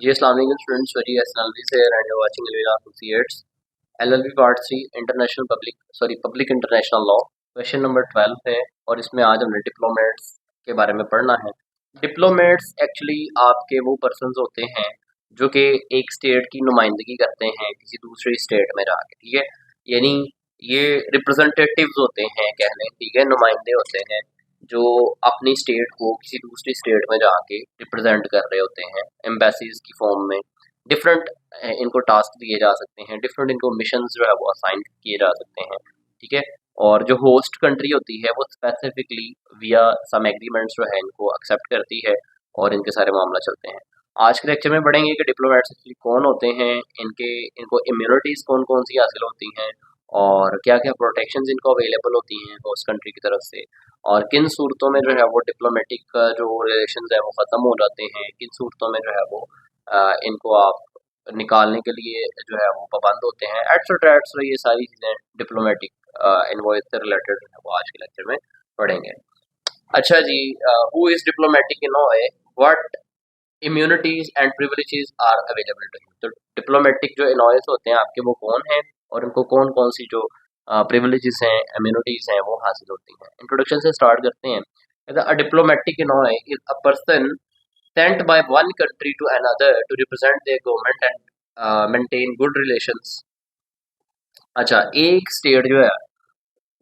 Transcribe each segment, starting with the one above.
जी अस्सलाम वालेकुम students, very LLB से and watching LLB LLB part 3 international public international law. Question number 12 है और इसमें आज हमने डिप्लोमेट्स के बारे में पढ़ना है। डिप्लोमेट्स एक्चुअली आपके वो पर्सन्स होते हैं जो कि एक स्टेट की नुमाइंदगी करते हैं किसी दूसरी स्टेट में जाके, ठीक है। यानी ये रिप्रेजेंटेटिव्स होते हैं, कह लें, ठीक है, नुमाइंदे होते हैं जो अपनी स्टेट को किसी दूसरी स्टेट में जाके रिप्रेजेंट कर रहे होते हैं एम्बेसीज की फॉर्म में। डिफरेंट इनको टास्क दिए जा सकते हैं, डिफरेंट इनको मिशंस जो है वो असाइन किए जा सकते हैं, ठीक है। और जो होस्ट कंट्री होती है वो स्पेसिफिकली विया सम एग्रीमेंट्स जो है इनको एक्सेप्ट करती है और इनके सारे मामला चलते हैं। आज के लेक्चर में पढ़ेंगे कि डिप्लोमेट्स एक्चुअली कौन होते हैं, इनको इम्यूनिटीज कौन कौन सी हासिल होती हैं और क्या क्या प्रोटेक्शंस इनको अवेलेबल होती हैं होस्ट कंट्री की तरफ से, और किन सूरतों में जो है वो डिप्लोमेटिक जो रिलेशंस है वो ख़त्म हो जाते हैं, किन सूरतों में जो है वो इनको आप निकालने के लिए जो है वो पाबंद होते हैं, एट्सेट्रा। ये सारी चीज़ें डिप्लोमेटिक इन्वॉइस से रिलेटेड जो है वो आज के लेक्चर में पढ़ेंगे। अच्छा जी, हु इज़ डिप्लोमेटिक इन है, what immunities and privileges are available to you. तो डिप्लोमेटिक जो इनॉयस होते हैं आपके वो कौन हैं और उनको कौन कौन सी जो प्रिविलेजेस हैं, इम्यूनिटीज हैं वो हासिल होती हैं। इंट्रोडक्शन से स्टार्ट करते हैं। A diplomatic envoy is a person sent by one country to another to represent their government and maintain good relations। अच्छा, एक स्टेट जो है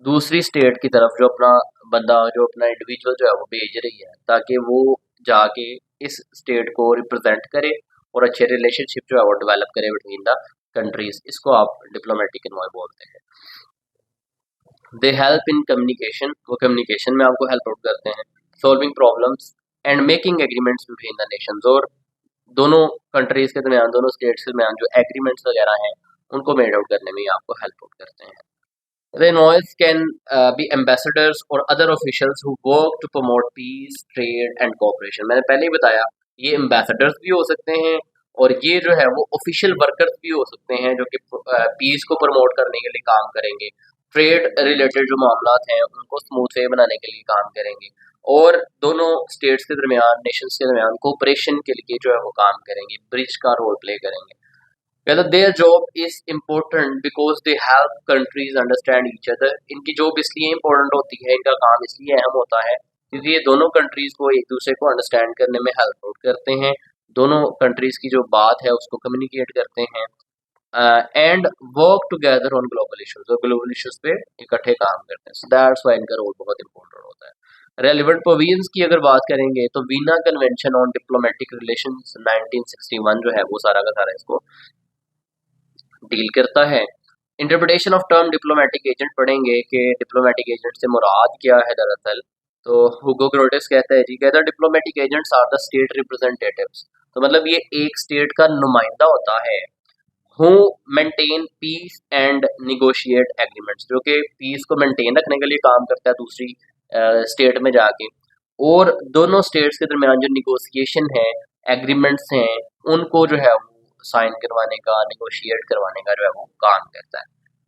दूसरी स्टेट की तरफ जो अपना बंदा, जो अपना इंडिविजुअल जो है वो भेज रही है ताकि वो जाके इस स्टेट को रिप्रेजेंट करे और अच्छे रिलेशनशिप जो है वो डेवलप करे बिटवीन द कंट्रीज, इसको आप डिप्लोमेटिक इन्वॉय बोलते हैं। दे हेल्प इन कम्युनिकेशन, वो कम्युनिकेशन में आपको हेल्प आउट करते हैं, solving problems and making agreements between the Nations, और दोनों कंट्रीज के दरमियान, दोनों स्टेट्स के दरमियान जो एग्रीमेंट्स वगैरह हैं उनको मेड आउट करने में आपको हेल्प आउट करते हैं। The envoys can be ambassadors or other officials who work to promote peace, trade and cooperation। मैंने पहले ही बताया ये एम्बेसडर्स भी हो सकते हैं और ये जो है वो ऑफिशियल वर्कर्स भी हो सकते हैं जो कि पीस को प्रमोट करने के लिए काम करेंगे, ट्रेड रिलेटेड जो मामला हैं उनको स्मूथ वे बनाने के लिए काम करेंगे, और दोनों स्टेट्स के दरमियान, नेशंस के दरमियान कोऑपरेशन के लिए जो है वो काम करेंगे, ब्रिज का रोल प्ले करेंगे। कहता their job is important because they help countries understand each other. इनकी जॉब इसलिए इम्पोर्टेंट होती है, इनका काम इसलिए अहम होता है क्योंकि ये दोनों कंट्रीज को एक दूसरे को अंडरस्टैंड करने में हेल्प आउट करते हैं, दोनों कंट्रीज की जो बात है उसको कम्युनिकेट करते हैं, and work together on global issues, और ग्लोबल इश्यूज पे इकट्ठे काम करते हैं। सो दैट्स व्हाई इनका रोल बहुत इंपॉर्टेंट होता है। रेलिवेंट प्रोविजंस की अगर बात करेंगे तो Veena convention on diplomatic relations 1961 जो है वो सारा का सारा इसको डील करता है। Interpretation of term diplomatic agent पढ़ेंगे कि डिप्लोमेटिक एजेंट से मुराद क्या है दरअसल। तो हुगो ग्रोटिस कहता है जी, कहता है diplomatic agents are the state representatives. तो मतलब ये एक स्टेट का नुमाइंदा होता है who maintain peace and negotiate agreements, जो कि पीस को मेंटेन रखने के लिए काम करता है दूसरी स्टेट में जाके, और दोनों स्टेट्स के दरमियान जो निगोशिएशन है, एग्रीमेंट्स हैं, उनको जो है वो साइन करवाने का, निगोशिएट करवाने का जो है वो काम करता है।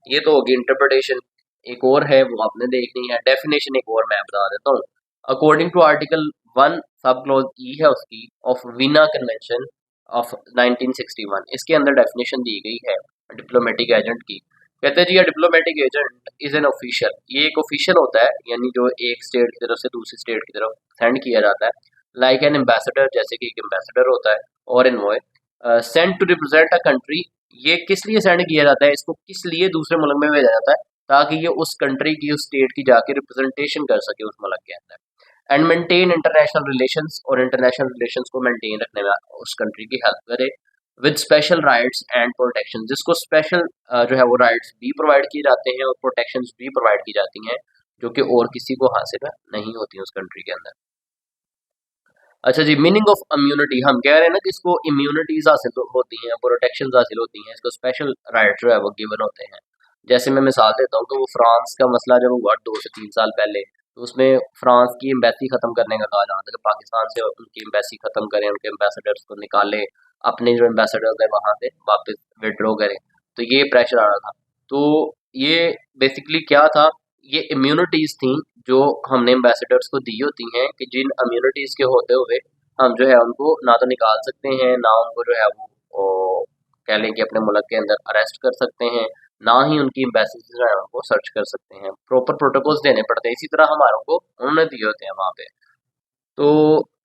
ये तो होगी इंटरप्रिटेशन। एक और है वो आपने देखनी है, डेफिनेशन एक और मैं बता देता हूँ। According to article 1 sub clause ई है उसकी ऑफ वीना कन्वेंशन ऑफ 1961, इसके अंदर डेफिनेशन दी गई है डिप्लोमेटिक एजेंट की। कहते हैं जी diplomatic agent is an official, ये एक ऑफिशियल होता है, यानी जो एक स्टेट की तरफ से दूसरी स्टेट की तरफ सेंड किया जाता है, लाइक एन एम्बेसडर, जैसे कि एक एम्बेसडर होता है, और envoy send to represent a country. ये किस लिए सेंड किया जाता है, इसको किस लिए दूसरे मुल्क में भेजा जाता है, ताकि ये उस कंट्री की, उस स्टेट की जाके रिप्रेजेंटेशन कर सके उस मुल्क के अंदर, एंड मेंटेन इंटरनेशनल रिलेशंस, और इंटरनेशनल रिलेशंस को मेंटेन रखने में उस कंट्री की हेल्प करे, with special rights and protection, जिसको स्पेशल जो है वो राइट्स भी प्रोवाइड किए जाते हैं और प्रोटेक्शंस भी प्रोवाइड की जाती हैं जो कि और किसी को हासिल नहीं होती उस कंट्री के अंदर। अच्छा जी, मीनिंग ऑफ इम्यूनिटी, हम कह रहे हैं ना कि इसको इम्यूनिटीज हासिल होती हैं, प्रोटेक्शन हासिल होती हैं, इसको स्पेशल राइट जो है वो गिवन होते हैं। जैसे मैं मिसाल देता हूँ, तो वो फ्रांस का मसला जब हुआ 2 से 3 साल पहले, तो उसमें फ्रांस की एम्बेसी ख़त्म करने का कहा जा रहा था कि पाकिस्तान से उनकी एम्बेसी ख़त्म करें, उनके एम्बेसडर्स को निकालें, अपने जो एम्बेसडर्स हैं वहाँ से वापस विड्रॉ करें। तो ये प्रेशर आ रहा था। तो ये बेसिकली क्या था, ये इम्यूनिटीज़ थी जो हमने एम्बेसडर्स को दी होती हैं कि जिन इम्यूनिटीज़ के होते हुए हम जो है उनको ना तो निकाल सकते हैं, ना उनको जो है वो कह लें कि अपने मुल्क के अंदर अरेस्ट कर सकते हैं, ना ही उनकी एम्बेसी से जो है उनको सर्च कर सकते हैं। प्रॉपर प्रोटोकॉल्स देने पड़ते हैं, इसी तरह हमारों को उन्होंने दिए होते हैं वहाँ पे। तो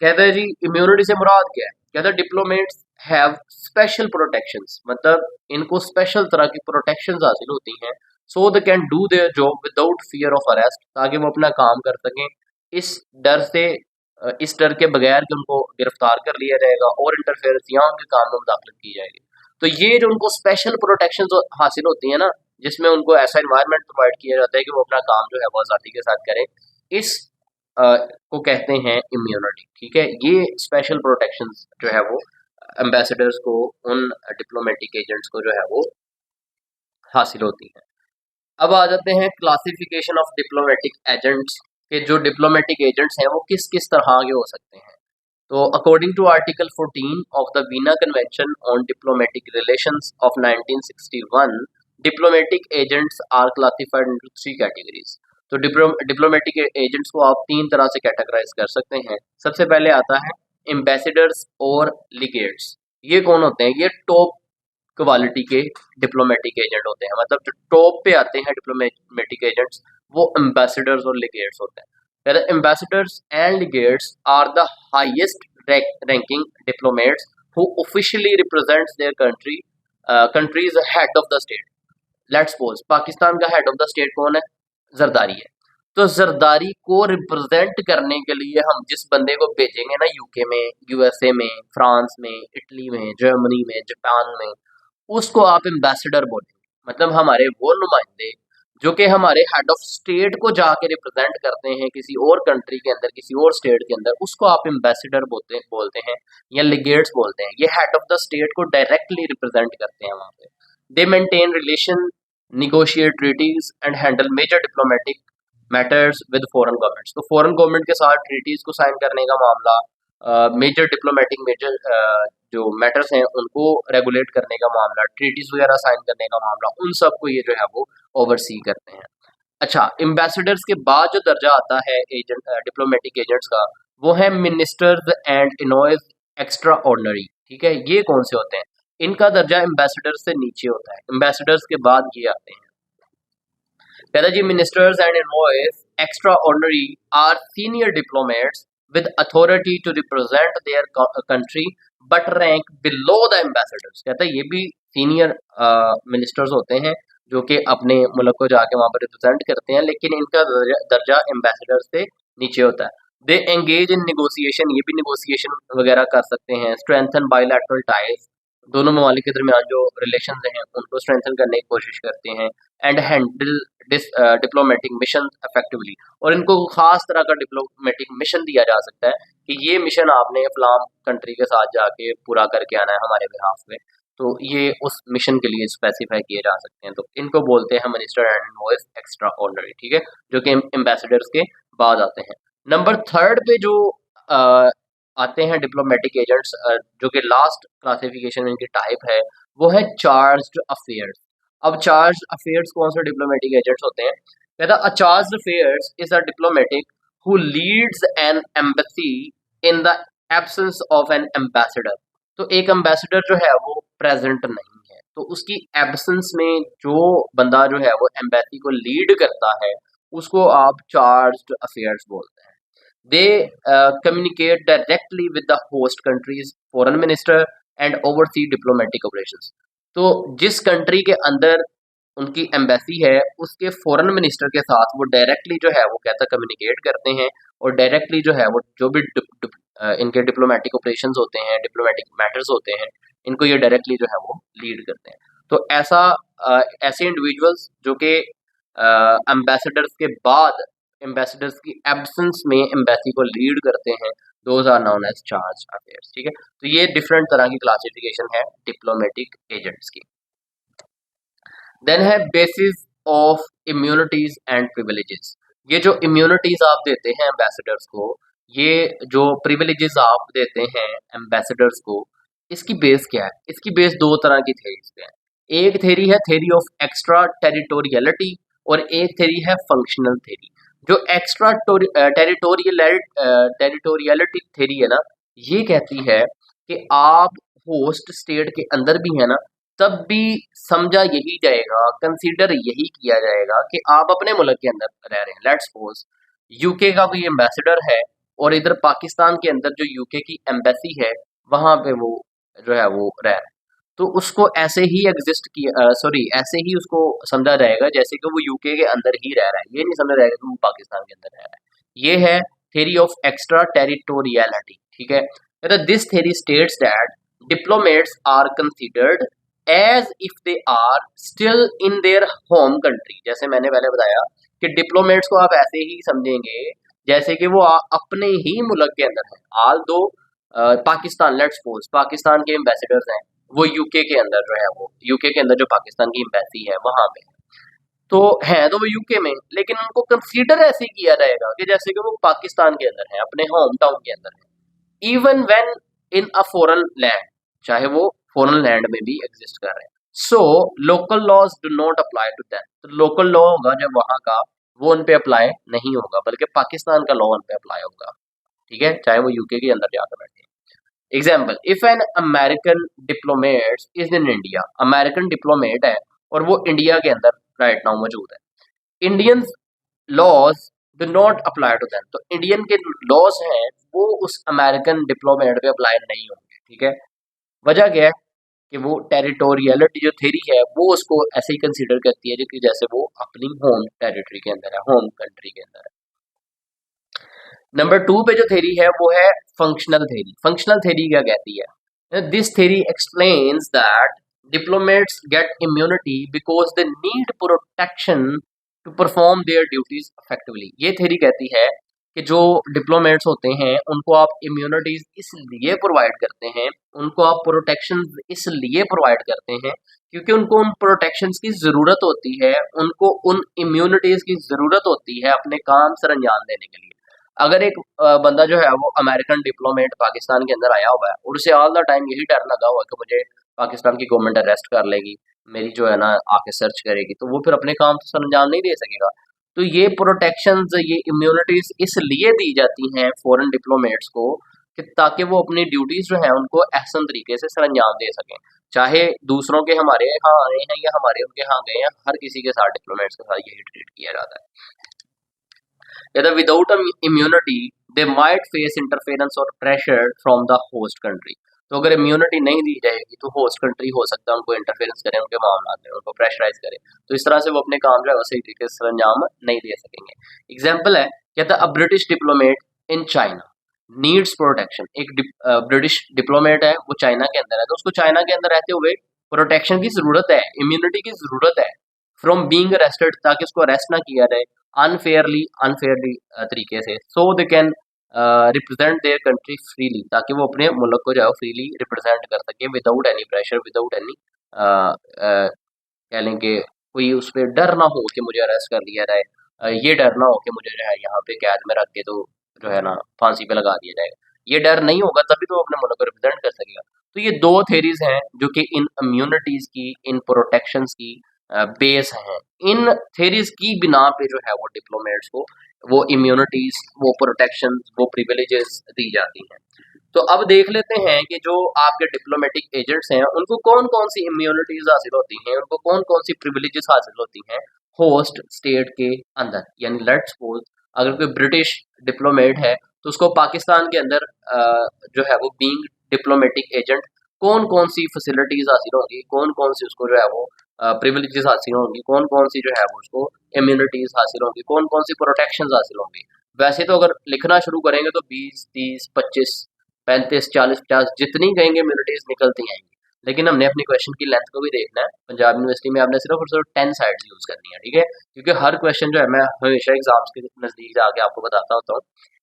कहते हैं जी इम्यूनिटी से मुराद क्या है? कहते हैं डिप्लोमेट्स हैव स्पेशल प्रोटेक्शंस, मतलब इनको स्पेशल तरह की प्रोटेक्शंस हासिल होती हैं, so they can do their job without fear of arrest, ताकि वो अपना काम कर सकें इस डर से, इस डर के बगैर कि उनको गिरफ्तार कर लिया जाएगा और इंटरफेरेंस या उनके काम में मुदाखलत की जाएगी। तो ये जो उनको स्पेशल प्रोटेक्शन हासिल होती है ना, जिसमें उनको ऐसा इन्वायरमेंट प्रोवाइड किया जाता है कि वो अपना काम जो है वो आज़ादी के साथ करें, इस को कहते हैं इम्यूनिटी। ठीक है, ये स्पेशल प्रोटेक्शंस जो है वो एम्बेसडर्स को, उन डिप्लोमेटिक एजेंट्स को जो है वो हासिल होती हैं। अब आ जाते हैं क्लासिफिकेशन ऑफ डिप्लोमेटिक एजेंट्स के, जो डिप्लोमेटिक एजेंट्स हैं वो किस किस तरह के हो सकते हैं। तो according to article 14 of the Vienna convention on diplomatic relations of 1961, diplomatic agents are classified into three categories. तो डिप्लोमेटिक एजेंट्स को आप तीन तरह से कैटेगराइज कर सकते हैं। सबसे पहले आता है एम्बेसडर्स और लीगेट्स। ये कौन होते हैं? ये टॉप क्वालिटी के डिप्लोमेटिक एजेंट होते हैं, मतलब जो टॉप पे आते हैं डिप्लोमेटिक एजेंट्स, वो एम्बेसडर्स और लीगेट्स होते हैं। Ambassadors and legates are the highest ranking diplomats who officially represents their countries head of the state. Let's suppose Pakistan का हेड ऑफ द स्टेट कौन है? जरदारी है। तो जरदारी को रिप्रेजेंट करने के लिए हम जिस बंदे को भेजेंगे ना, यूके में, यूएसए में, फ्रांस में, इटली में, जर्मनी में, जापान में, उसको आप एम्बेसडर बोलेंगे। मतलब हमारे वो नुमाइंदे जो कि हमारे हेड ऑफ स्टेट को जाके रिप्रेजेंट करते हैं किसी और कंट्री के अंदर, किसी और स्टेट के अंदर, उसको आप एम्बेसडर बोलते हैं या लिगेट्स बोलते हैं। ये हेड ऑफ द स्टेट को डायरेक्टली रिप्रेजेंट करते हैं वहाँ पे। They maintain relation, negotiate treaties and handle major diplomatic matters with foreign governments. तो फॉरेन गवर्नमेंट के साथ ट्रीटीज को साइन करने का मामला, मेजर डिप्लोमेटिक मेजर जो मैटर्स हैं उनको रेगुलेट करने का मामला, ट्रीटीज वगैरह साइन करने का मामला, उन सब को ये जो है वो ओवरसी करते हैं। अच्छा, एम्बेसडर्स के बाद जो दर्जा आता है एजेंट डिप्लोमेटिक एजेंट्स का, वो है ministers and envoys extra ordinary. ठीक है, ये कौन से होते हैं? इनका दर्जा एम्बेसडर्स से नीचे होता है, एम्बेसडर्स के बाद ये आते हैं। कहता जी ministers and envoys extraordinary are senior diplomats with authority to represent their country but rank below the ambassadors। कहता है ये भी सीनियर मिनिस्टर्स होते हैं जो कि अपने मुल्क को जाके वहां पर रिप्रेजेंट करते हैं, लेकिन इनका दर्जा एम्बेसडर से नीचे होता है। दे एंगेज इन निगोसिएशन, ये भी निगोसिएशन वगैरह कर सकते हैं। स्ट्रेंथन बायलैटरल टाइज, दोनों ममालिक के दरमियान जो रिलेशन हैं उनको स्ट्रेंथन करने की कोशिश करते हैं। And handle diplomatic mission effectively, और इनको खास तरह का डिप्लोमेटिक मिशन दिया जा सकता है कि ये मिशन आपने फलाम कंट्री के साथ जाके पूरा करके आना है हमारे बिहाफ में। तो ये उस मिशन के लिए स्पेसिफाई किए जा सकते हैं। तो इनको बोलते हैं minister and envoys extra ordinary. ठीक है, जो कि एम्बेसडर्स के बाद आते हैं। नंबर थर्ड पे जो आते हैं डिप्लोमेटिक एजेंट्स, जो कि लास्ट क्लासिफिकेशन में इनकी टाइप है, वो है चार्ज्ड अफेयर्स। अब चार्ज अफेयर्स कौन से डिप्लोमेटिक एजेंट्स होते हैं? कहता a charge affairs is a diplomatic who Leeds N embassy in the absence of N ambassador. तो एक एम्बेसडर जो है वो प्रेजेंट नहीं है, तो उसकी एब्सेंस में जो बंदा जो है वो एम्बेसी को लीड करता है, उसको आप चार्ज्ड अफेयर्स बोलते हैं। दे communicate directly with the host country's foreign minister and oversee diplomatic operations। तो जिस कंट्री के अंदर उनकी एम्बेसी है, उसके फॉरेन मिनिस्टर के साथ वो डायरेक्टली जो है वो कहता कम्युनिकेट करते हैं, और डायरेक्टली जो है वो जो भी इनके डिप्लोमेटिक ऑपरेशंस होते हैं, डिप्लोमेटिक मैटर्स होते हैं, इनको ये डायरेक्टली जो है वो लीड करते हैं। तो ऐसे इंडिविजुअल्स जो कि एम्बेसडर्स के बाद एम्बेसडर्स की एब्सेंस में एम्बेसी को लीड करते हैं, those are known as charge affairs. ठीक है, तो ये डिफरेंट तरह की क्लासिफिकेशन है डिप्लोमेटिक एजेंट्स की। देन है basis of immunities and privileges. ये जो इम्यूनिटीज आप देते हैं एम्बेसडर्स को, ये जो प्रिविलेजेस आप देते हैं एम्बेसडर्स को, इसकी बेस क्या है? इसकी बेस दो तरह की थेरीज पे है। एक थेरी है थेरी ऑफ एक्स्ट्रा टेरिटोरियलिटी, और एक थेरी है फंक्शनल थेरी। जो एक्स्ट्रा टेरिटोरियलिटी थेरी है ना, ये कहती है कि आप होस्ट स्टेट के अंदर भी है ना, तब भी समझा यही जाएगा, कंसीडर यही किया जाएगा कि आप अपने मुल्क के अंदर रह रहे हैं। लेट्स सपोज यूके का कोई एम्बेसडर है और इधर पाकिस्तान के अंदर जो यूके की एम्बेसी है वहां पे वो जो है वो रह रहा है, तो उसको ऐसे ही एग्जिस्ट किया, सॉरी ऐसे ही उसको समझा जाएगा जैसे कि वो यूके के अंदर ही रह रहा है, ये नहीं समझा जाएगा कि वो पाकिस्तान के अंदर रह रहा है। ये है थ्योरी ऑफ एक्स्ट्रा टेरिटोरियलिटी, ठीक है। तो this theory states that diplomats are considered as if they are still in their home country. जैसे मैंने पहले बताया कि डिप्लोमेट्स को आप ऐसे ही समझेंगे जैसे कि वो अपने ही मुल्क के अंदर है। आल दो पाकिस्तान, लेट्स सपोज पाकिस्तान के एम्बेसडर्स हैं, वो यूके के अंदर जो है वो यूके के अंदर जो पाकिस्तान की एम्बेसी है वहां पे, तो है तो वो यूके में, लेकिन उनको कंसीडर ऐसे किया जाएगा कि जैसे कि वो पाकिस्तान के अंदर है, अपने होम टाउन के अंदर है, even when in a foreign land, चाहे वो फॉरेन लैंड में भी एग्जिस्ट कर रहे हैं। So local laws do not apply to them. तो लोकल लॉ होगा जब वहां का, वो उन पे अप्लाई नहीं होगा, बल्कि पाकिस्तान का लॉ उन पे अप्लाई होगा, ठीक है, चाहे वो यूके के अंदर जाकर बैठे। Example, if an American diplomat is in India, American diplomat है और वो इंडिया के अंदर राइट नाउ मौजूद है, Indian laws do not apply to them. तो इंडियन के लॉज हैं वो उस अमेरिकन डिप्लोमेट पे अप्लाई नहीं होंगे, ठीक है। वजह क्या है कि वो टेरिटोरियलिटी जो थ्योरी है वो उसको ऐसे ही कंसीडर करती है जो कि जैसे वो अपनी होम टेरिटरी के अंदर है, होम कंट्री के अंदर है। नंबर 2 पे जो थ्योरी है वो है फंक्शनल थ्योरी। फंक्शनल थ्योरी क्या कहती है? This theory explains that diplomats get immunity because they need protection to perform their duties effectively. ये थ्योरी कहती है कि जो डिप्लोमेट्स होते हैं उनको आप इम्यूनिटीज इसलिए प्रोवाइड करते हैं, उनको आप प्रोटेक्शन इसलिए प्रोवाइड करते हैं क्योंकि उनको उन प्रोटेक्शंस की जरूरत होती है, उनको उन इम्यूनिटीज की जरूरत होती है अपने काम सर अंजाम देने के लिए। अगर एक बंदा जो है वो अमेरिकन डिप्लोमेट पाकिस्तान के अंदर आया हुआ है और उसे ऑल द टाइम यही डर लगा हुआ है कि मुझे पाकिस्तान की गवर्नमेंट अरेस्ट कर लेगी, मेरी जो है ना आके सर्च करेगी, तो वो फिर अपने काम तो सर अंजाम नहीं दे सकेगा। तो ये प्रोटेक्शंस, ये इम्यूनिटीज इसलिए दी जाती हैं फॉरेन डिप्लोमेट्स को कि ताकि वो अपनी ड्यूटीज जो है उनको एहसन तरीके से सर अंजाम दे सकें, चाहे दूसरों के हमारे यहाँ आए हैं या हमारे उनके यहाँ गए हैं, हर किसी के साथ डिप्लोमेट्स के साथ यही ट्रीट किया जाता है। Whether without immunity, they might face interference or pressure from the host country. तो अगर इम्यूनिटी नहीं दी जाएगी तो होस्ट कंट्री हो सकता है उनको इंटरफेरेंस करे उनके मामला में, उनको प्रेशराइज करे, तो इस तरह से वो अपने काम जो है सही तरीके से अंजाम नहीं दे सकेंगे। एग्जाम्पल है, कहता है a British diplomat in China needs protection. एक ब्रिटिश डिप्लोमेट है वो चाइना के अंदर है, तो उसको चाइना के अंदर रहते हुए प्रोटेक्शन की जरूरत है, इम्यूनिटी की जरूरत है फ्रॉम बीइंग अरेस्टेड, ताकि उसको अरेस्ट ना किया जाए अनफेयरली अनफेयरली तरीके से, so they can represent their country freely, ताकि वो अपने मुल्क को जो है फ्रीली रिप्रेजेंट कर सके without any pressure, without any कह लें कि कोई उस पर डर ना हो कि मुझे अरेस्ट कर लिया जाए, ये डर ना हो कि मुझे जो है यहाँ पे कैद में रख के तो जो है ना फांसी पे लगा दिया जाएगा, ये डर नहीं होगा तभी तो अपने मुल्क को रिप्रेजेंट कर सकेगा। तो ये दो थेरीज हैं जो कि इन इम्यूनिटीज की, इन प्रोटेक्शंस की बेस हैं। इन थेरीज की बिना पे जो है वो डिप्लोमेट्स को वो इम्यूनिटीज, वो प्रोटेक्शन, वो प्रिविलेजेस दी जाती हैं। तो अब देख लेते हैं कि जो आपके डिप्लोमेटिक एजेंट्स हैं उनको कौन कौन सी इम्यूनिटीज हासिल होती हैं, उनको कौन कौन सी प्रिविलेजेस हासिल होती हैं होस्ट स्टेट के अंदर। यानी लेट्स सपोज अगर कोई ब्रिटिश डिप्लोमेट है तो उसको पाकिस्तान के अंदर जो है वो बीइंग डिप्लोमेटिक एजेंट कौन कौन सी फैसिलिटीज हासिल होंगी, कौन कौन सी उसको जो है वो प्रिविलेजेस हासिल होंगी, कौन कौन सी जो है वो उसको इम्यूनिटीज हासिल होंगी, कौन कौन सी प्रोटेक्शन हासिल होंगी। वैसे तो अगर लिखना शुरू करेंगे तो 20, 30, 25, 35, 40, 50 जितनी कहेंगे इम्यूनिटीज निकलती आएंगी, लेकिन हमने अपनी क्वेश्चन की लेंथ को भी देखना है। पंजाब यूनिवर्सिटी में आपने सिर्फ और सिर्फ 10 साइड्स यूज करनी है, ठीक है, क्योंकि हर क्वेश्चन जो है मैं हमेशा एग्जाम्स के नजदीक जाके आपको बताता होता हूँ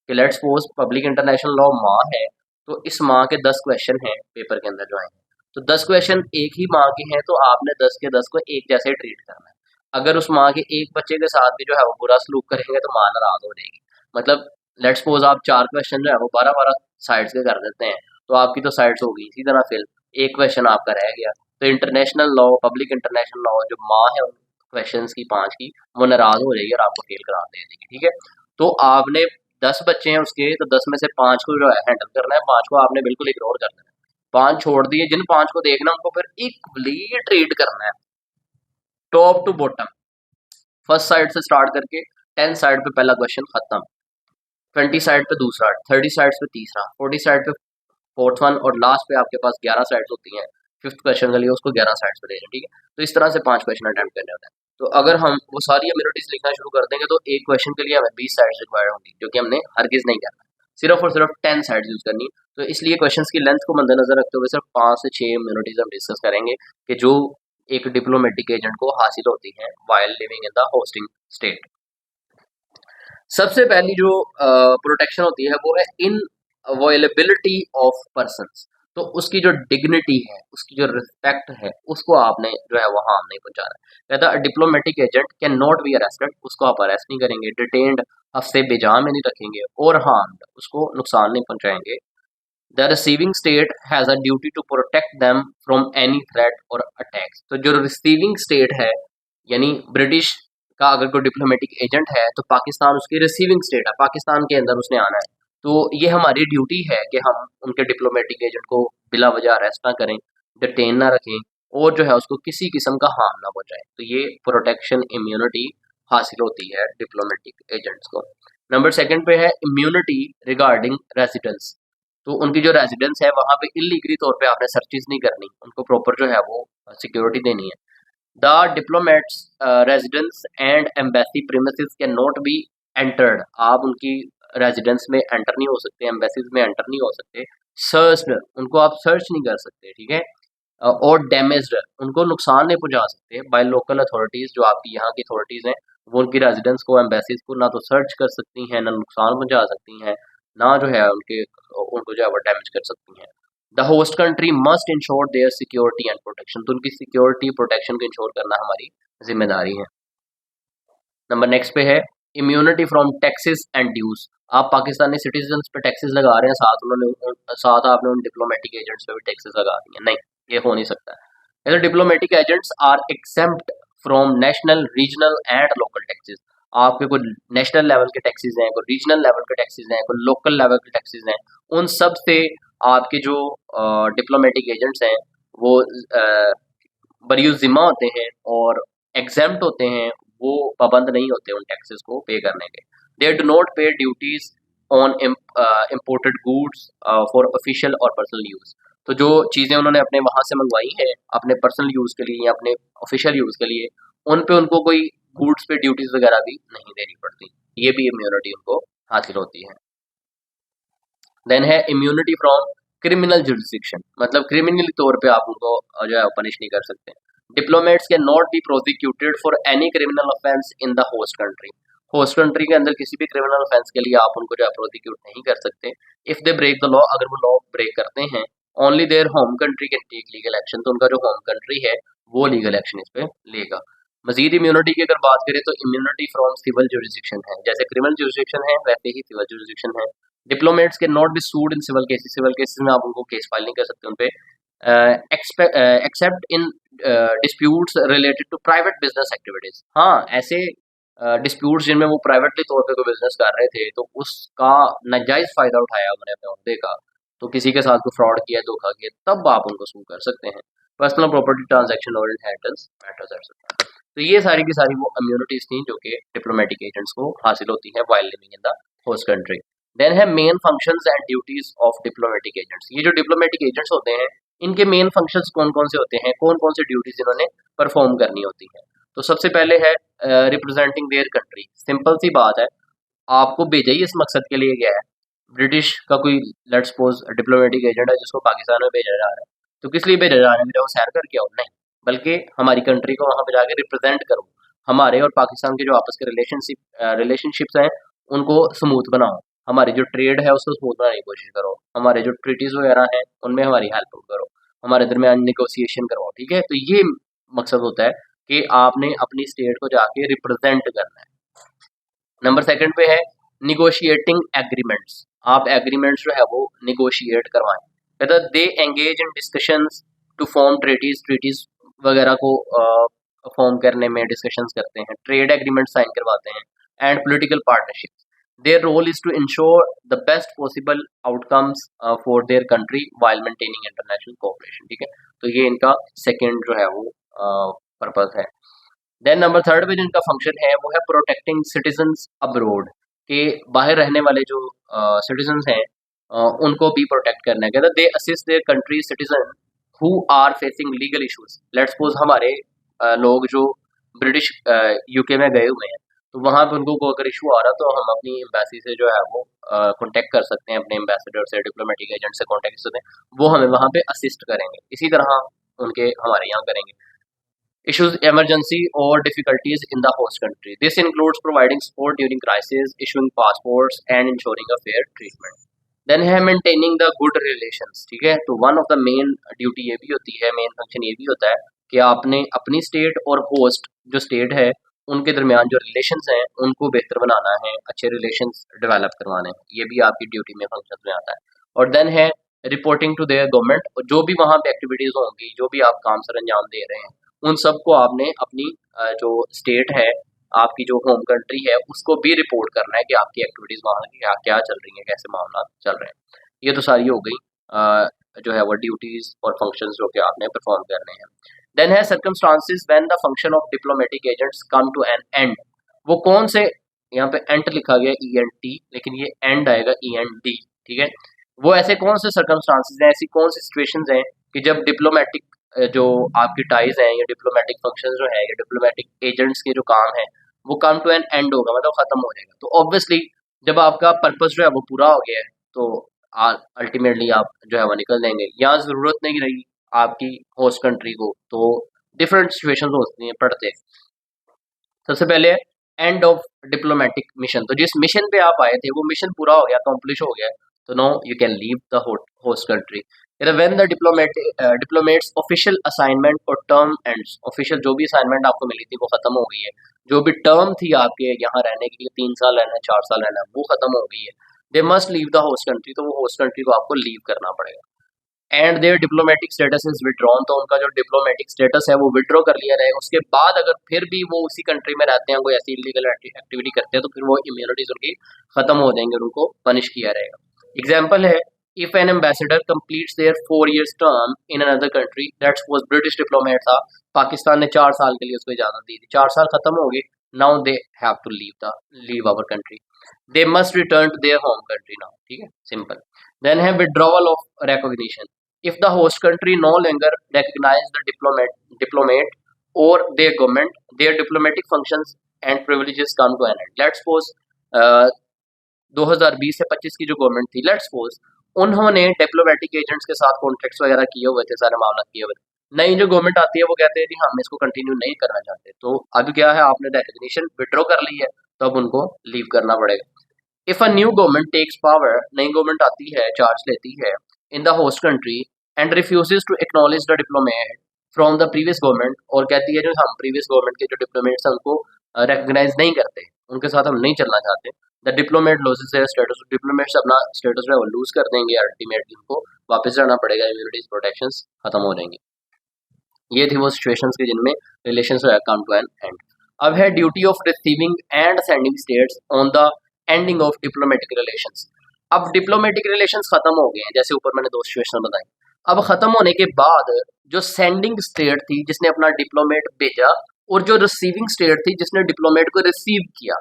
कि let's suppose public international law माह है, तो इस माह के 10 क्वेश्चन हैं पेपर के अंदर जो आए हैं, तो 10 क्वेश्चन एक ही माह के हैं, तो आपने 10 के 10 को एक जैसे ट्रीट करना है। अगर उस माह के एक बच्चे के साथ भी जो है वो बुरा सलूक करेंगे तो माँ नाराज हो जाएगी। मतलब लेट्स सपोज आप 4 क्वेश्चन जो है वो 12-12 साइड्स के कर देते हैं, तो आपकी तो साइड्स हो गई इसी तरह फिल, एक क्वेश्चन आपका रह गया। तो international law, public international law जो माँ है क्वेश्चन की 5 की, वो नाराज हो जाएगी और आपको फेल करा देगी, ठीक है। तो आपने 10 बच्चे हैं उसके, तो 10 में से 5 को जो है हैंडल करना है, 5 को आपने बिल्कुल इग्नोर करना है। 5 छोड़ दिए, जिन 5 को देखना उनको फिर इक्वली ट्रीट करना है, top to bottom, first side से स्टार्ट करके 10 साइड पे पहला क्वेश्चन खत्म, 20 साइड पे दूसरा, 30 साइड पे तीसरा, 40 साइड पे फोर्थ वन, और लास्ट पे आपके पास 11 साइड्स होती हैं फिफ्थ क्वेश्चन के लिए, उसको 11 साइड्स पे देना, ठीक है। तो इस तरह से 5 क्वेश्चन अटेम्प्ट करने होते हैं। तो अगर हम वो सारी इम्यूनिटीज लिखना शुरू कर देंगे तो एक क्वेश्चन के लिए हमें 20 साइड्स रिक्वायर्ड होंगी, जो कि हमने हरगिज नहीं करना, सिर्फ और सिर्फ 10 साइड्स यूज करनी। तो इसलिए क्वेश्चन की लेंथ को मद्देनजर रखते हुए सिर्फ 5 से 6 इम्यूनिटीज हम डिस्कस करेंगे कि जो एक डिप्लोमेटिक एजेंट को हासिल होती हैं while living in the hosting state. सबसे पहली जो प्रोटेक्शन होती है वो है इन अवेलेबिलिटी ऑफ पर्सन्स। तो उसकी जो डिग्निटी है, उसकी जो रिस्पेक्ट है, उसको आपने जो है वो हार्म नहीं पहुंचाना है। कहता है diplomatic agent can not be arrested, उसको आप अरेस्ट नहीं करेंगे, डिटेन्ड हफ्ते बेजा में नहीं रखेंगे, और हार्म्ड, उसको नुकसान नहीं पहुंचाएंगे। The receiving state has a duty to protect them from any threat और अटैक्स। तो जो रिसीविंग स्टेट है, यानी ब्रिटिश का अगर कोई डिप्लोमेटिक एजेंट है तो पाकिस्तान उसकी रिसीविंग स्टेट है, पाकिस्तान के अंदर उसने आना है। तो ये हमारी ड्यूटी है कि हम उनके डिप्लोमेटिक एजेंट को बिला वजह अरेस्ट ना करें, डिटेन ना रखें, और जो है उसको किसी किस्म का हार्म ना पहुंचाएं। तो ये प्रोटेक्शन इम्यूनिटी हासिल होती है डिप्लोमेटिक एजेंट्स को। नंबर सेकंड पे है इम्यूनिटी रिगार्डिंग रेजिडेंस। तो उनकी जो रेजिडेंस है वहां पे इलीगली तौर पे आपने सर्चेज नहीं करनी, उनको प्रॉपर जो है वो सिक्योरिटी देनी है। The diplomats residence and embassy premises can not be entered, आप उनकी रेजिडेंस में एंटर नहीं हो सकते, एम्बेसीज में एंटर नहीं हो सकते। सर्च्ड, उनको आप सर्च नहीं कर सकते, ठीक है। और डैमेज्ड, उनको नुकसान नहीं पहुंचा सकते बाय लोकल अथॉरिटीज, जो आपकी यहाँ की अथॉरिटीज हैं, वो उनकी रेजिडेंस को, एम्बेसीज को ना तो सर्च कर सकती हैं, ना नुकसान पहुंचा सकती हैं, ना जो है उनको जो है वो डैमेज कर सकती हैं। The host country must ensure there security and protection, तो उनकी सिक्योरिटी प्रोटेक्शन को इंश्योर करना हमारी जिम्मेदारी है। नंबर नेक्स्ट पे है immunity from taxes and dues. आप पाकिस्तानी सिटीजन पे टैक्सेस लगा रहे हैं, साथ आपने उन डिप्लोमेटिक एजेंट्स पे भी टैक्सेस लगा दिए, नहीं, ये हो नहीं सकता है। Diplomatic agents are exempt from national, regional and local taxes. आपके कोई नेशनल लेवल के टैक्सेस हैं, कोई रीजनल लेवल के टैक्सेस हैं, कोई लोकल लेवल के टैक्सेस हैं, उन सब से आपके जो डिप्लोमेटिक एजेंट्स हैं वो बरी जिम्मा होते हैं और एग्जेम्प्ट होते हैं, वो पाबंद नहीं होते उन टैक्सेस को पे करने के। दे डू नॉट पे duties on imported goods for official और पर्सनल यूज। तो जो चीज़ें उन्होंने अपने वहाँ से मंगवाई हैं अपने पर्सनल यूज़ के लिए या अपने ऑफिशियल यूज़ के लिए, उन पे उनको कोई गुड्स पे ड्यूटीज वगैरह भी नहीं देनी पड़ती, ये भी इम्यूनिटी उनको हासिल होती है। देन है इम्यूनिटी फ्रॉम क्रिमिनल जुरिस्डिक्शन, मतलब क्रिमिनल तौर पे आप उनको जो है पनिश नहीं कर सकते। Diplomats can not be prosecuted for any criminal offence in the host country. Host country के अंदर किसी भी क्रिमिनल ऑफेंस के लिए आप उनको जो है प्रोसिक्यूट नहीं कर सकते। If they break the law, अगर वो लॉ ब्रेक करते हैं, only their home country can take legal action, तो उनका जो होम कंट्री है वो लीगल एक्शन इस पे लेगा। मजीद इम्यूनिटी की अगर बात करें तो इम्यूनिटी फ्रॉम सिविल जुरिस्डिक्शन है, जैसे क्रिमिनल जुरिस्डिक्शन है वैसे ही सिविल जुरिस्डिक्शन है। Diplomats can not be sued in civil cases, civil cases में आप उनको केस फाइल नहीं कर सकते उन पे, except in disputes related to private business activities. हाँ, ऐसे डिस्प्यूट्स जिनमें वो प्राइवेटली तौर पे कोई बिजनेस कर रहे थे तो उसका नाजायज फायदा उठाया उन्होंने अपने अहदे का, तो किसी के साथ कोई फ्रॉड किया, धोखा किया, तब आप उनको सू कर सकते हैं। पर्सनल प्रॉपर्टी ट्रांजैक्शन और इनहेरिटेंस मैटर्स एक्सेट्रा। तो ये सारी की सारी वो इम्यूनिटीज थी जो कि डिप्लोमेटिक एजेंट्स को हासिल होती है while living in the host country. Then है main functions and duties of diplomatic agents. ये जो डिप्लोमेटिक एजेंट्स होते हैं इनके मेन फंक्शंस कौन कौन से होते हैं, कौन कौन से ड्यूटीज इन्होंने परफॉर्म करनी होती है। तो सबसे पहले है रिप्रेजेंटिंग देयर कंट्री। सिंपल सी बात है, आपको भेजा ही इस मकसद के लिए गया है। ब्रिटिश का कोई लेट्स सपोज डिप्लोमेटिक एजेंट है जिसको पाकिस्तान में भेजा जा रहा है, तो किस लिए भेजा जा रहा है, मेरा वो सैर करके आओ, नहीं, बल्कि हमारी कंट्री को वहां पे जाके रिप्रेजेंट करो, हमारे और पाकिस्तान के जो आपस के रिलेशनशिप्स हैं उनको स्मूथ बनाओ, हमारी जो ट्रेड है उसको स्मूथ बनाने की कोशिश करो, हमारे जो ट्रीटीज वगैरह हैं उनमें हमारी हेल्प करो, हमारे दरमियान निगोसिएशन करवाओ, ठीक है। तो ये मकसद होता है कि आपने अपनी स्टेट को जाके रिप्रेजेंट करना है। नंबर सेकंड पे है निगोशिएटिंग एग्रीमेंट्स। आप एग्रीमेंट्स जो है वो निगोशिएट करवाएं, कहता they engage in discussions to form treaties, treaties वगैरह को फॉर्म करने में डिस्कशंस करते हैं, ट्रेड एग्रीमेंट साइन करवाते हैं, and political partnership. Their role is to ensure the best possible outcomes for their country while maintaining international cooperation. ठीक है, तो ये इनका सेकंड जो है वो पर्पस है। देन नंबर थर्ड में जो इनका फंक्शन है वो है प्रोटेक्टिंग सिटीजन्स अब्रोड, के बाहर रहने वाले जो सिटीजन्स हैं उनको भी प्रोटेक्ट करना है। कहते they assist their country citizen who are facing legal issues. Let's suppose हमारे लोग जो ब्रिटिश यूके में गए हुए हैं, तो वहाँ पे उनको कोई अगर इशू आ रहा तो हम अपनी एम्बेसी से जो है वो कांटेक्ट कर सकते हैं, अपने एम्बेसडर से, डिप्लोमेटिक एजेंट से कांटेक्ट कर सकते हैं, वो हमें वहाँ पे असिस्ट करेंगे। इसी तरह उनके हमारे यहाँ करेंगे। Issues emergency or difficulties in the host country. This includes providing support during crisis, issuing passports and ensuring a fair treatment. Then है maintaining the good relations, ठीक है। तो one of the main duty ये भी होती है, main function ये भी होता है कि आपने अपनी स्टेट और होस्ट जो स्टेट है उनके दरमियान जो रिलेशंस हैं उनको बेहतर बनाना है, अच्छे रिलेशंस डेवलप करवाने हैं, ये भी आपकी ड्यूटी में फंक्शन में आता है। और देन है रिपोर्टिंग टू देयर गवर्नमेंट, जो भी वहाँ पे एक्टिविटीज होंगी, जो भी आप काम सर अंजाम दे रहे हैं, उन सबको आपने अपनी जो स्टेट है, आपकी जो होम कंट्री है, उसको भी रिपोर्ट करना है कि आपकी एक्टिविटीज वहाँ की क्या क्या चल रही हैं, कैसे मामला चल रहे हैं। ये तो सारी हो गई जो है वो ड्यूटीज और फंक्शंस जो कि आपने परफॉर्म करने हैं। देन है circumstances when the function of diplomatic agents come to an end. वो कौन से, यहाँ पे एंट लिखा गया ENT, लेकिन ये एंड आएगा END, ठीक है। वो ऐसे कौन से सर्कमस्टांसिस हैं, ऐसी कौन सी सिचुएशंस हैं कि जब डिप्लोमेटिक जो आपकी टाइज हैं या डिप्लोमेटिक फंक्शंस जो है या डिप्लोमेटिक एजेंट्स के जो काम है वो कम टू एन एंड होगा, मतलब खत्म हो जाएगा। तो ऑब्वियसली जब आपका पर्पस जो है वो पूरा हो गया है तो अल्टीमेटली आप जो है वो निकल जाएंगे। यहाँ जरूरत नहीं रही आपकी होस्ट कंट्री को, तो डिफरेंट सिचुएशंस होती हैं पढ़ते। सबसे पहले एंड ऑफ डिप्लोमेटिक मिशन, तो जिस मिशन पे आप आए थे वो मिशन पूरा हो गया, अकम्प्लिश हो गया, तो no you can leave the host country. When the diplomats official assignment और टर्म एंड्स, ऑफिशियल जो भी असाइनमेंट आपको मिली थी वो खत्म हो गई है, जो भी टर्म थी आपके यहाँ रहने के लिए 3 साल रहना है, 4 साल रहना है, वो खत्म हो गई है, they must leave the host country, तो वो होस्ट कंट्री को आपको लीव करना पड़ेगा। And their diplomatic status is withdrawn, तो उनका जो डिप्लोमेटिक स्टेटस है वो विड्रॉ कर लिया रहेगा। उसके बाद अगर फिर भी वो उसी कंट्री में रहते हैं, कोई ऐसी इलीगल एक्टिविटी करते हैं, तो फिर वो इम्यूनिटीज उनकी खत्म हो जाएंगे और उनको पनिश किया रहेगा। एग्जाम्पल है, if an ambassador completes their 4 years term in another country, that's was British diplomat था, पाकिस्तान ने 4 साल के लिए उसको इजाजत दी थी, 4 साल खत्म हो गए, now they have to leave our country, they must return to their home country now, ठीक है, सिंपल। देन है withdrawal of recognition, if the host country no longer recognize the diplomat or their government, their diplomatic functions and privileges come to an end. Let's suppose 2020 से 25 की जो government थी, let's suppose उन्होंने diplomatic agents के साथ contracts वगैरह किए हुए थे, सारे मामला किए हुए थे। नई जो गवर्नमेंट आती है वो कहते हैं कि हम इसको कंटिन्यू नहीं करना चाहते, तो अब क्या है, आपने रिकग्निशन विड्रॉ कर ली है, तो अब उनको लीव करना पड़ेगा। If a new government takes power, नई गवर्नमेंट आती है, चार्ज लेती है in the host country and refuses to acknowledge the diplomat from the previous government, और कहती है जो हम प्रीवियस गवर्नमेंट के जो डिप्लोमेट्स हैं उनको रिकग्नाइज नहीं करते, उनके साथ हम नहीं चलना चाहते, the diplomat losses their status, diplomats अपना स्टेटस जो है वो लूज कर देंगे, अल्टीमेटली उनको वापस जाना पड़ेगा, इम्यूनिटीज प्रोटेक्शंस खत्म हो जाएंगे। ये थी वो सिचुएशंस के जिनमें relations come to an end. अब है duty of receiving and sending states on the ending of diplomatic relations. अब डिप्लोमेटिक रिलेशंस खत्म हो गए हैं, जैसे ऊपर मैंने 2 सिचुएशन बताई। अब खत्म होने के बाद जो सेंडिंग स्टेट थी जिसने अपना डिप्लोमेट भेजा, और जो रिसीविंग स्टेट थी जिसने डिप्लोमेट को रिसीव किया,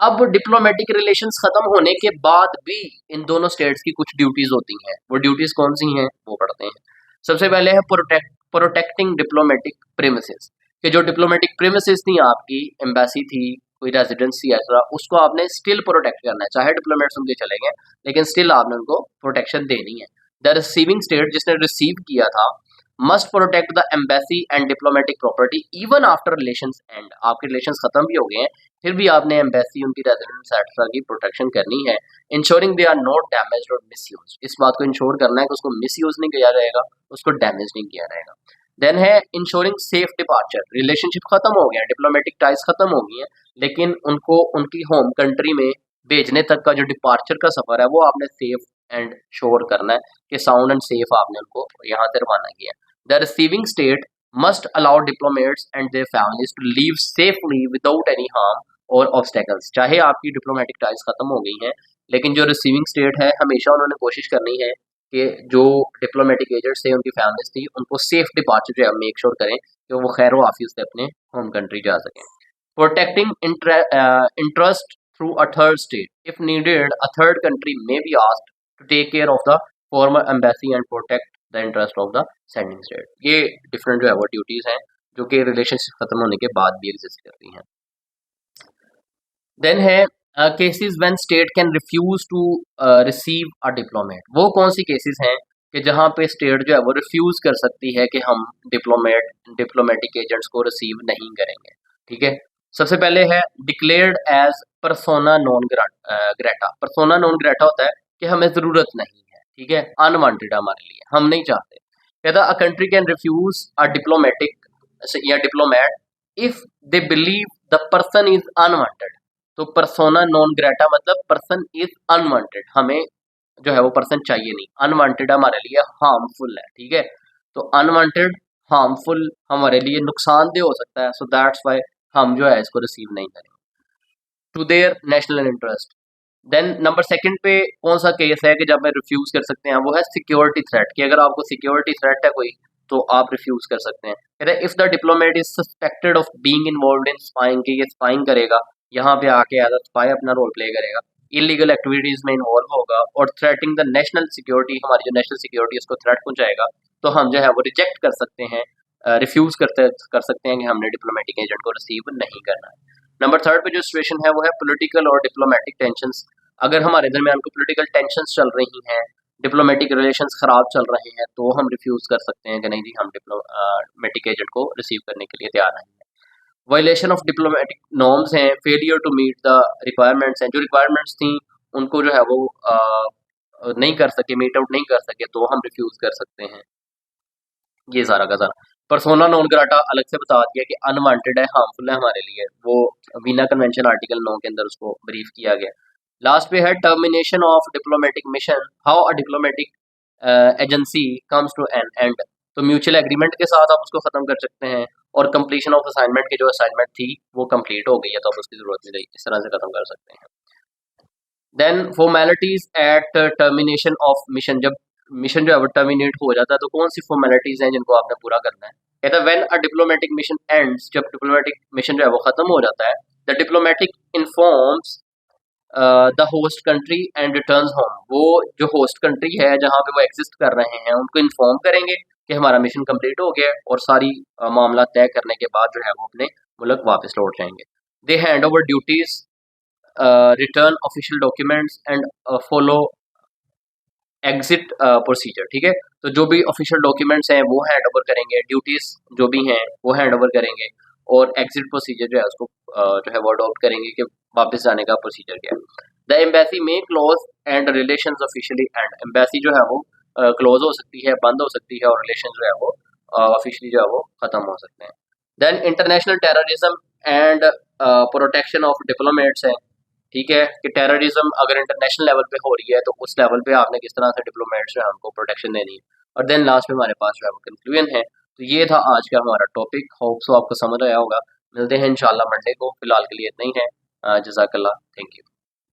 अब डिप्लोमेटिक रिलेशंस खत्म होने के बाद भी इन दोनों स्टेट्स की कुछ ड्यूटीज होती हैं। वो ड्यूटीज कौन सी हैं वो पढ़ते हैं। सबसे पहले है प्रोटेक्टिंग डिप्लोमेटिक प्रीमिसेस, कि जो डिप्लोमेटिक प्रीमिसेस थी, आपकी एम्बेसी थी, कोई रेजिडेंसी ऐसा, उसको आपने स्टिल प्रोटेक्ट करना है, चाहे डिप्लोमेट्स उनके चले गए लेकिन स्टिल आपने उनको प्रोटेक्शन देनी है। द रिसीविंग स्टेट जिसने रिसीव किया था must protect the embassy and diplomatic property even after relations and, आपके रिलेशंस खत्म भी हो गए हैं फिर भी आपने एम्बेसी, उनकी रेजिडेंस एक्स्ट्रा की प्रोटेक्शन करनी है। Ensuring they are not damaged और मिसयूज, इस बात को इंश्योर करना है कि उसको मिसयूज नहीं किया जाएगा, उसको डैमेज नहीं किया जाएगा। देन है इंश्योरिंग सेफ डिपार्चर, रिलेशनशिप खत्म हो गया, डिप्लोमेटिक टाइज खत्म हो गई हैं, लेकिन उनको उनकी होम कंट्री में भेजने तक का जो डिपार्चर का सफर है वो आपने सेफ एंड श्योर करना है कि साउंड एंड सेफ आपने उनको यहाँ से रवाना किया। The receiving state must allow diplomats and their families to leave safely without any harm और ऑब्स्टेकल्स। चाहे आपकी डिप्लोमेटिक टाइज खत्म हो गई हैं, लेकिन जो रिसीविंग स्टेट है हमेशा उन्होंने कोशिश करनी है कि जो डिप्लोमेटिक एजेंट्स थे, उनकी फैमिलीज थी, उनको सेफ डिपार्चर जो है मेक श्योर करें कि वो खैर वाफिज से अपने होम कंट्री जा सकें। Protecting interest through a third state if needed, a third country may be asked to take care of the former embassy and protect the interest of the sending state. ये different जो है वो duties हैं जो कि relationship खत्म होने के बाद भी एग्जिस्ट करती हैं। देन है cases when state can refuse to receive a diplomat. वो कौन सी केसेस हैं कि जहां पे स्टेट जो है वो रिफ्यूज कर सकती है कि हम डिप्लोमेटिक एजेंट्स को रिसीव नहीं करेंगे। ठीक है, सबसे पहले है declared as persona non grata. Persona non grata होता है कि हमें जरूरत नहीं है, ठीक है, अनवांटेड हमारे लिए, हम नहीं चाहते। कहता a country can refuse a diplomatic या diplomat if they believe the person is unwanted. तो परसोना नॉन ग्रेटा मतलब पर्सन इज अनवांटेड, हमें जो है वो पर्सन चाहिए नहीं, अनवांटेड हमारे लिए हार्मफुल है। ठीक है, तो अनवांटेड हार्मफुल हमारे लिए नुकसानदेह हो सकता है, सो दैट्स वाई हम जो है इसको रिसीव नहीं करेंगे to their national interest. Then number second पे कौन सा केस है कि जब मैं रिफ्यूज कर सकते हैं, वो है सिक्योरिटी थ्रेट, कि अगर आपको सिक्योरिटी थ्रेट है कोई तो आप रिफ्यूज कर सकते हैं। कहते हैं if the diplomat is suspected of being involved in spying, कि ये स्पाइंग करेगा, यहाँ पे आके एज अ स्पाई अपना रोल प्ले करेगा, इलीगल एक्टिविटीज में इन्वॉल्व होगा और थ्रेटिंग द नेशनल सिक्योरिटी, हमारी जो नेशनल सिक्योरिटी है उसको थ्रेट पहुंचाएगा, तो हम जो है वो रिजेक्ट कर सकते हैं, रिफ्यूज कर सकते हैं कि हमने डिप्लोमेटिक एजेंट को रिसीव नहीं करना है। नंबर थर्ड पे जो सिचुएशन है वो है पॉलिटिकल और डिप्लोमेटिक टेंशंस। अगर हमारे दरमियान को पॉलिटिकल टेंशंस चल रही हैं, डिप्लोमेटिक रिलेशंस खराब चल रहे हैं, तो हम रिफ्यूज कर सकते हैं कि नहीं जी, हम डिप्लोमेटिक एजेंट को रिसीव करने के लिए तैयार नहीं है। वायलेशन ऑफ डिप्लोमेटिक नॉर्म्स हैं, failure to meet the requirements हैं, जो रिक्वायरमेंट्स थी उनको जो है वो नहीं कर सके, मीट आउट नहीं कर सके, तो हम रिफ्यूज कर सकते हैं। ये सारा का सारा परसोना नॉन ग्राटा अलग से बता दिया कि अनवांटेड है, हार्मफुल है हमारे लिए, वो वीना कन्वेंशन आर्टिकल 9 के अंदर उसको ब्रीफ किया गया। लास्ट पे है termination of diplomatic mission, how a diplomatic agency comes to an end. तो म्यूचुअल एग्रीमेंट के साथ आप उसको खत्म कर सकते हैं, और कंप्लीशन ऑफ असाइनमेंट की जो असाइनमेंट थी वो कंप्लीट हो गई है, तो अब उसकी जरूरत नहीं रही, इस तरह से खत्म कर सकते हैं। Then formalities at termination of mission, जब मिशन जो है वो टर्मिनेट हो जाता है तो कौन सी फॉर्मेलिटीज हैं जिनको आपने पूरा करना है। कहता है when a diplomatic mission ends, जब डिप्लोमेटिक मिशन जो है वो खत्म हो जाता है, the diplomatic informs the host country and returns home. वो जो होस्ट कंट्री है जहाँ पे वो एग्जिस्ट कर रहे हैं उनको इन्फॉर्म करेंगे कि हमारा मिशन कंप्लीट हो गया है, और सारी मामला तय करने के बाद जो है वो अपने मुल्क वापस लौट जाएंगे। They hand over duties, return official documents and follow exit procedure. ठीक है, तो जो भी ऑफिशियल डॉक्यूमेंट्स हैं वो हैंड ओवर करेंगे, ड्यूटीज जो भी हैं वो हैंड ओवर करेंगे, और एग्जिट प्रोसीजर जो है उसको जो है वो अडॉप्ट करेंगे कि वापस जाने का प्रोसीजर क्या है। द एम्बेसी में close and relations officially and, embassy जो है वो क्लोज हो सकती है, बंद हो सकती है, और रिलेशन जो है वो ऑफिशियली जो है वो खत्म हो सकते हैं। Then international terrorism and protection of diplomats है। ठीक है, कि टेररिज्म अगर इंटरनेशनल लेवल पे हो रही है तो उस लेवल पे आपने किस तरह से डिप्लोमेट्स जो है हमको प्रोटेक्शन देनी है। और देन लास्ट में हमारे पास जो है वो कंक्लूजन है। तो ये था आज का हमारा टॉपिक, होप सो आपको समझ आया होगा। मिलते हैं इंशाल्लाह मंडे को, फिलहाल के लिए इतना ही है। जज़ाकल्लाह, थैंक यू।